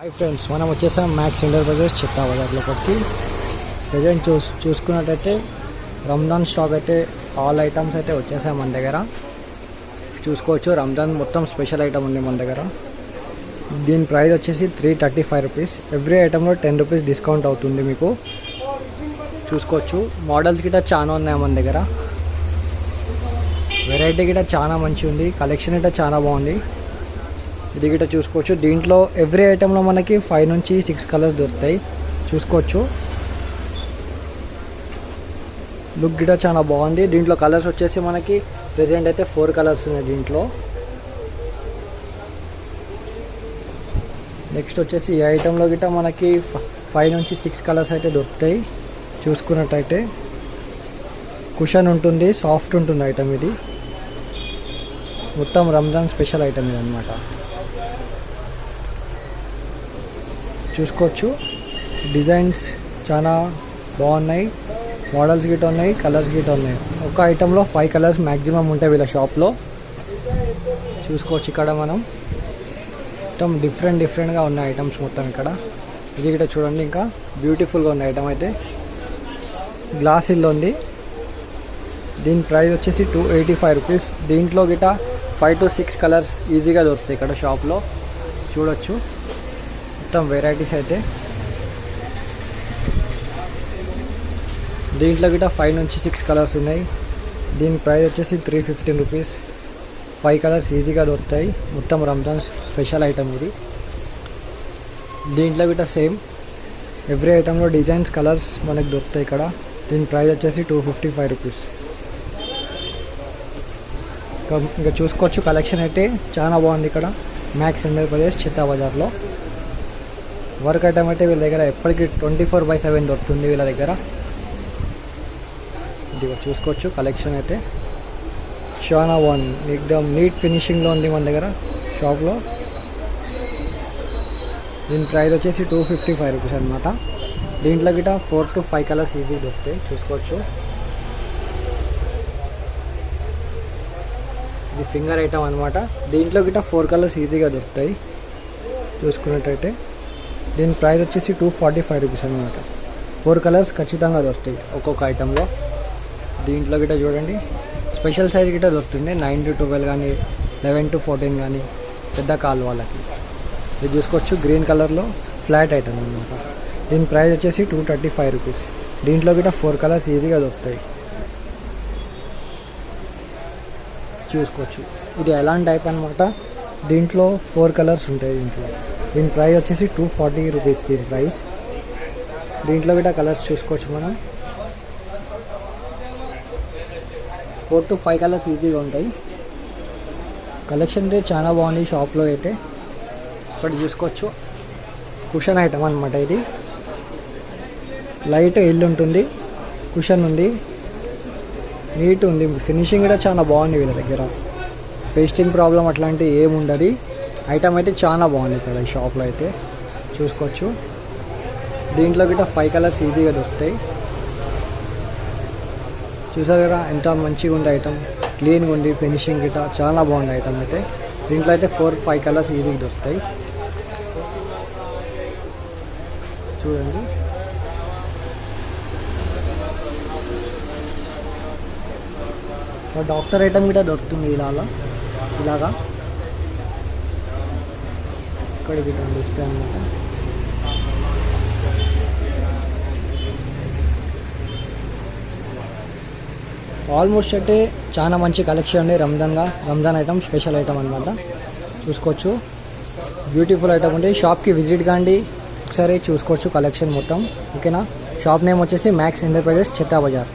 Hi friends, మనం వచ్చేసాం max enterprises చిత్తా బజార్లోకి. ప్రజెంట్ చూసుకున్నట్టయితే రంజాన్ స్టాక్ అయితే ఆల్ ఐటమ్స్ అయితే వచ్చేసాయి మన దగ్గర. చూసుకోవచ్చు, రంజాన్ మొత్తం స్పెషల్ ఐటమ్ ఉంది మన దగ్గర. దీని ప్రైస్ వచ్చేసి 335 రూపీస్. ఎవ్రీ ఐటెంలో 10 రూపీస్ డిస్కౌంట్ అవుతుంది మీకు. చూసుకోవచ్చు, మోడల్స్ గిట్ట చాలా ఉన్నాయి మన దగ్గర. వెరైటీ గిట్ట చాలా మంచిగా ఉంది, కలెక్షన్ గిట్ట చాలా బాగుంది. ఇది గిట్ట చూసుకోవచ్చు, దీంట్లో ఎవ్రీ ఐటెంలో మనకి 5 నుంచి 6 కలర్స్ దొరుకుతాయి. చూసుకోవచ్చు, లుక్ గిట్ట చాలా బాగుంది. దీంట్లో కలర్స్ వచ్చేసి మనకి ప్రెజెంట్ అయితే 4 కలర్స్ ఉన్నాయి దీంట్లో. నెక్స్ట్ వచ్చేసి ఈ ఐటెంలో గిట్ట మనకి 5 నుంచి 6 కలర్స్ అయితే దొరుకుతాయి. చూసుకున్నట్టయితే కుషన్ ఉంటుంది, సాఫ్ట్ ఉంటుంది ఐటమ్. ఇది మొత్తం రంజాన్ స్పెషల్ ఐటమ్ ఇది అనమాట. చూసుకోవచ్చు, డిజైన్స్ చాలా బాగున్నాయి, మోడల్స్ గిట్ట ఉన్నాయి, కలర్స్ గిట్ట ఉన్నాయి. ఒక ఐటెంలో 5 కలర్స్ మ్యాక్సిమం ఉంటాయి వీళ్ళ షాప్లో. చూసుకోవచ్చు, ఇక్కడ మనం మొత్తం డిఫరెంట్గా ఉన్నాయి ఐటమ్స్ మొత్తం ఇక్కడ. ఇది గిట్ట చూడండి, ఇంకా బ్యూటిఫుల్గా ఉన్న ఐటమ్ అయితే. గ్లాస్ ఇల్లు ఉంది, దీని ప్రైస్ వచ్చేసి 285 రూపీస్. దీంట్లో గిట్ట 5 to 6 కలర్స్ ఈజీగా దొరుకుతాయి ఇక్కడ షాప్లో. చూడొచ్చు మొత్తం వెరైటీస్ అయితే. దీంట్లో గిట్ట 5 నుంచి 6 కలర్స్ ఉన్నాయి. దీని ప్రైస్ వచ్చేసి 315 రూపీస్. 5 కలర్స్ ఈజీగా దొరుకుతాయి. మొత్తం రంజాన్ స్పెషల్ ఐటమ్ ఇది. దీంట్లో గిట్ట సేమ్ ఎవ్రీ ఐటెంలో డిజైన్స్, కలర్స్ మనకు దొరుకుతాయి ఇక్కడ. దీని ప్రైస్ వచ్చేసి 255 రూపీస్. ఇంకా చూసుకోవచ్చు, కలెక్షన్ అయితే చాలా బాగుంది ఇక్కడ మ్యాక్స్ ఎంటర్ప్రైజెస్ చిత్తా బజార్లో. వర్క్ ఐటమ్ అయితే వీళ్ళ దగ్గర ఎప్పటికీ 24/7 దొరుకుతుంది వీళ్ళ దగ్గర. ఇది చూసుకోవచ్చు, కలెక్షన్ అయితే చాలా బాగుంది, ఎక్దమ్ నీట్ ఫినిషింగ్లో ఉంది మన దగ్గర షాప్లో. దీని ప్రైస్ వచ్చేసి 255 రూపీస్ అనమాట. దీంట్లో గిట్ట 4 to 5 కలర్స్ ఈజీ దొరుకుతాయి. చూసుకోవచ్చు, ఇది ఫింగర్ ఐటమ్ అనమాట. దీంట్లో గిట్ట 4 కలర్స్ ఈజీగా దొరుకుతాయి. చూసుకున్నట్టయితే దీని ప్రైస్ వచ్చేసి 245 రూపీస్ అనమాట. 4 కలర్స్ ఖచ్చితంగా దొరుకుతాయి ఒక్కొక్క ఐటెంలో. దీంట్లో గిట్ట చూడండి, స్పెషల్ సైజ్ గిట్ట దొరుకుతుంది. 9 to 12 కానీ, 11 to 14 కానీ, పెద్ద కాల్ వాళ్ళకి. ఇది చూసుకోవచ్చు, గ్రీన్ కలర్లో ఫ్లాట్ ఐటమ్ అనమాట. దీని ప్రైస్ వచ్చేసి 235 రూపీస్. దీంట్లో గిట్ట 4 కలర్స్ ఈజీగా దొరుకుతాయి. చూసుకోవచ్చు, ఇది ఎలాంటి టైప్ అనమాట. దీంట్లో 4 కలర్స్ ఉంటాయి దీంట్లో. దీని ప్రైస్ వచ్చేసి 240 రూపీస్ దీని ప్రైస్. దీంట్లో కూడా కలర్స్ చూసుకోవచ్చు మనం. 4 to 5 కలర్స్ ఈజీగా ఉంటాయి. కలెక్షన్ అయితే చాలా బాగుంది షాప్లో అయితే. ఇక్కడ చూసుకోవచ్చు, కుషన్ ఐటమ్ అనమాట. ఇది లైట్ ఎల్ ఉంటుంది, కుషన్ ఉంది, నీట్ ఉంది, ఫినిషింగ్ కూడా చాలా బాగుంది వీళ్ళ దగ్గర. పేస్టింగ్ ప్రాబ్లం అట్లాంటివి ఏముండదు. ఐటమ్ అయితే చాలా బాగుంది ఇక్కడ ఈ షాప్లో అయితే. చూసుకోవచ్చు, దీంట్లో గిట్ట 5 కలర్స్ ఈజీగా దొరుకుతాయి. చూసారు కదా ఎంత మంచిగా ఉంది ఐటమ్, క్లీన్గా ఉంది, ఫినిషింగ్ గిట్ట చాలా బాగుంది ఐటమ్ అయితే. దీంట్లో అయితే 4-5 కలర్స్ ఈజీగా దొరుకుతాయి. చూడండి, డాక్టర్ ఐటమ్ గిట్ట దొరుకుతుంది ఇలాగా. ఇక్కడ గిట్ట డిస్ప్లే అనమాట. ఆల్మోస్ట్ అయితే చాలా మంచి కలెక్షన్ ఉంది. రంజాన్ ఐటమ్ స్పెషల్ ఐటమ్ అనమాట. చూసుకోవచ్చు, బ్యూటిఫుల్ ఐటమ్ ఉంది. షాప్కి విజిట్ కాండి, ఒకసారి చూసుకోవచ్చు కలెక్షన్ మొత్తం. ఓకేనా. షాప్ నేమ్ వచ్చేసి మ్యాక్స్ ఎంటర్ప్రైజెస్ చిత్తా బజార్.